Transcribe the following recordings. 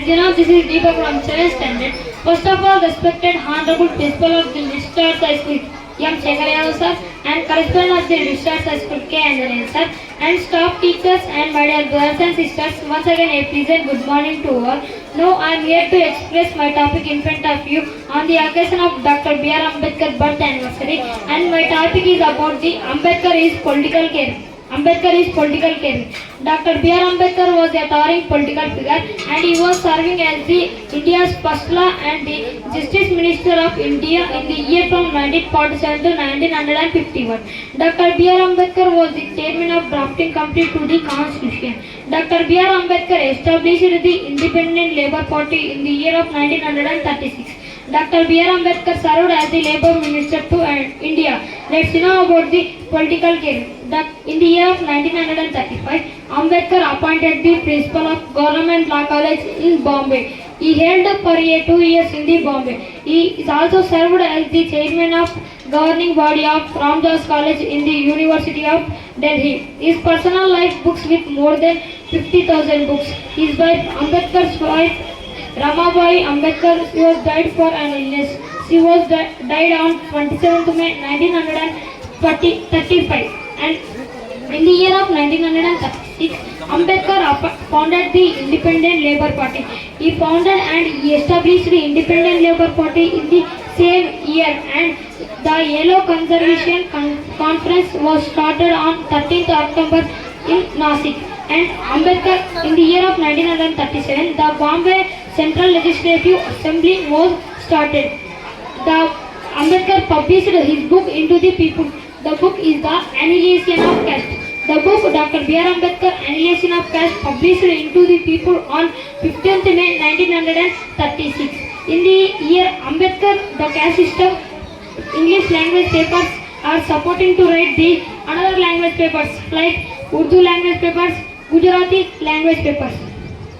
As you know, this is Deepak from 7th standard. First of all, respected Honorable Principal of the Discharge High School, M. Shekhar sir, and correspondent of the Discharge High School, K. Anjaneyya sir, and staff teachers and my dear brothers and sisters, once again a pleasant good morning to all. Now I am here to express my topic in front of you on the occasion of Dr. B.R. Ambedkar birth anniversary, and my topic is about the Ambedkar is political career. Ambedkar is political career. Dr. B.R. Ambedkar was a towering political figure and he was serving as the India's first law and the Justice Minister of India in the year from 1947 to 1951. Dr. B.R. Ambedkar was the chairman of drafting committee to the Constitution. Dr. B.R. Ambedkar established the Independent Labour Party in the year of 1936. Dr. B.R. Ambedkar served as the Labour Minister to India. Let's know about the political career. In the year of 1935, Ambedkar appointed the principal of Government Law College in Bombay. He held for 2 years in the Bombay. He is also served as the chairman of governing body of Ramdas College in the University of Delhi. His personal life books with more than 50,000 books. His wife, Ambedkar's wife, Ramabai Ambedkar, was died for an illness. She was died on 27th May 1935. And in the year of 1936, Ambedkar founded the Independent Labour Party. He founded and he established the Independent Labour Party in the same year, and the Yellow Conservation Conference was started on 13th October in Nasik. And Ambedkar, in the year of 1937, the Bombay Central Legislative Assembly was started. The Ambedkar published his book into the people. The book is the Annihilation of Caste. The book Dr. B.R. Ambedkar Annihilation of Caste published into the people on 15th May 1936. In the year Ambedkar, the caste system, English language papers are supporting to write the another language papers like Urdu language papers, Gujarati language papers.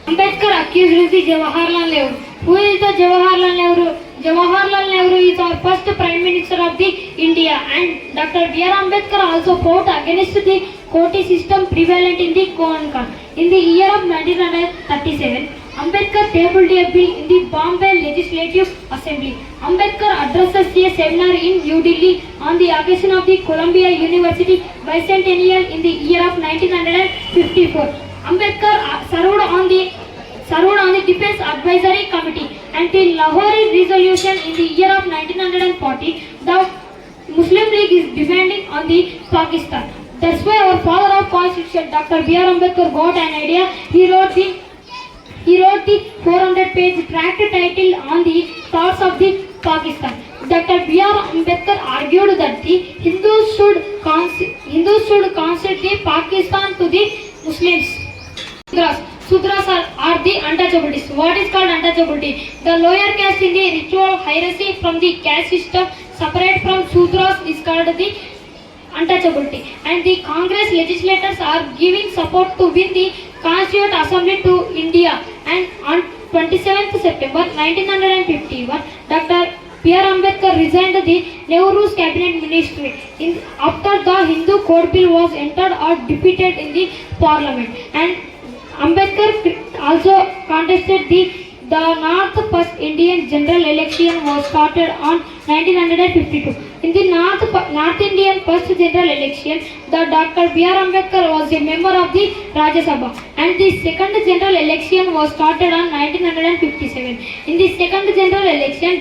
Ambedkar accused the Jawaharlal Nehru. Who is the Jawaharlal Nehru? Jawaharlal Nehru is our first Prime Minister of the India, and Dr. B.R. Ambedkar also fought against the quota system prevalent in the Konkan. In the year of 1937, Ambedkar tabled a bill in the Bombay Legislative Assembly. Ambedkar addresses a seminar in New Delhi on the occasion of the Columbia University bicentennial in the year of 1954. Ambedkar served on the Defense Advisory Committee until Lahore Resolution in the year of 1940. The Muslim League is demanding on the Pakistan. That's why our father of Constitution, Dr. B.R. Ambedkar, got an idea. He wrote the 400-page tract title on the thoughts of the Pakistan. Dr. B.R. Ambedkar argued that the Hindus should concede the Pakistan to the Muslims. Sudras are the untouchables. What is called untouchability? The lower caste in the ritual hierarchy from the caste system separate from Sudras is called the untouchability. And the Congress legislators are giving support to win the Constituent Assembly to India. And on 27th September 1951, Dr. B.R. Ambedkar resigned the Nehru's cabinet ministry after the Hindu Code Bill was entered or defeated in the parliament. And Ambedkar also contested the North First Indian General Election was started on 1952. In the North Indian First General Election, the Dr. B.R. Ambedkar was a member of the Rajya Sabha, and the second general election was started on 1957. In the second general election,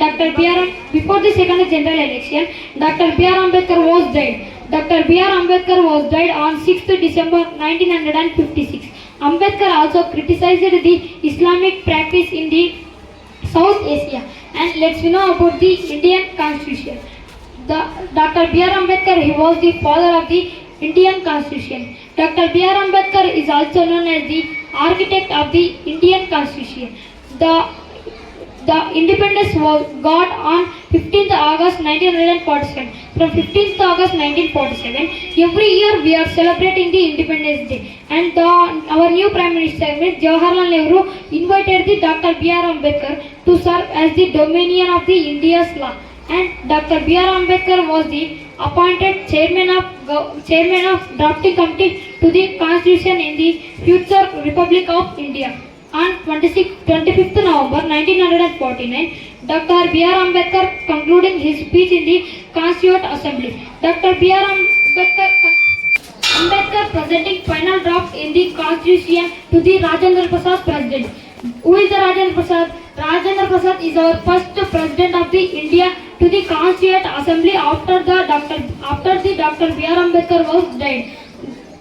before the second general election, Dr. B.R. Ambedkar was died. Dr. B.R. Ambedkar was died on 6th December 1956. Ambedkar also criticized the Islamic practice in the South Asia. And let's know about the Indian Constitution. Dr. B.R. Ambedkar, he was the father of the Indian Constitution. Dr. B.R. Ambedkar is also known as the architect of the Indian Constitution. The independence was got on 15th August 1947. From 15th August 1947, every year we are celebrating the Independence Day. And our new Prime Minister, Jawaharlal Nehru, invited the Dr. B.R. Ambedkar to serve as the dominion of the India's law. And Dr. B.R. Ambedkar was the appointed chairman of drafting committee to the Constitution in the future Republic of India. On 25th November 1949, Dr. B.R. Ambedkar concluding his speech in the Constituent Assembly. Dr. B.R. Ambedkar presenting final draft in the Constitution to the Rajendra Prasad President. Who is the Rajendra Prasad? Rajendra Prasad is our first President of the India to the Constituent Assembly after the Dr. B.R. Ambedkar was died.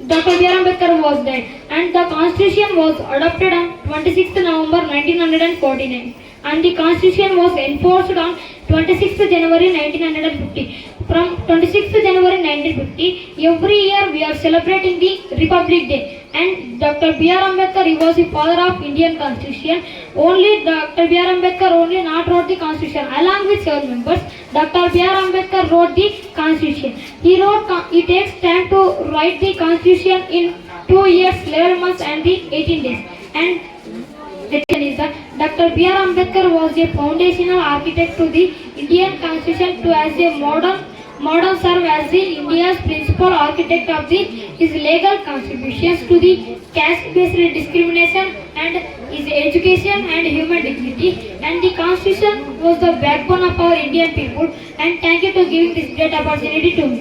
Dr. B.R. Ambedkar was dead, and the Constitution was adopted on 26th November 1949, and the Constitution was enforced on 26th January 1950. From 26th January 1950, every year we are celebrating the Republic Day, and Dr. B.R. Ambedkar, he was the father of Indian Constitution. Only Dr. B.R. Ambedkar only not wrote the Constitution. Along with 7 members, Dr. B.R. Ambedkar wrote the Constitution. He takes time to write the Constitution in 2 years, 11 months and the 18 days. And the reason is that Dr. B.R. Ambedkar was a foundational architect to the Indian Constitution to as a modern serve as the India's principal architect of his legal contributions to the caste-based discrimination and his education and human dignity. And the Constitution was the backbone of our Indian people. And thank you for giving this great opportunity to me.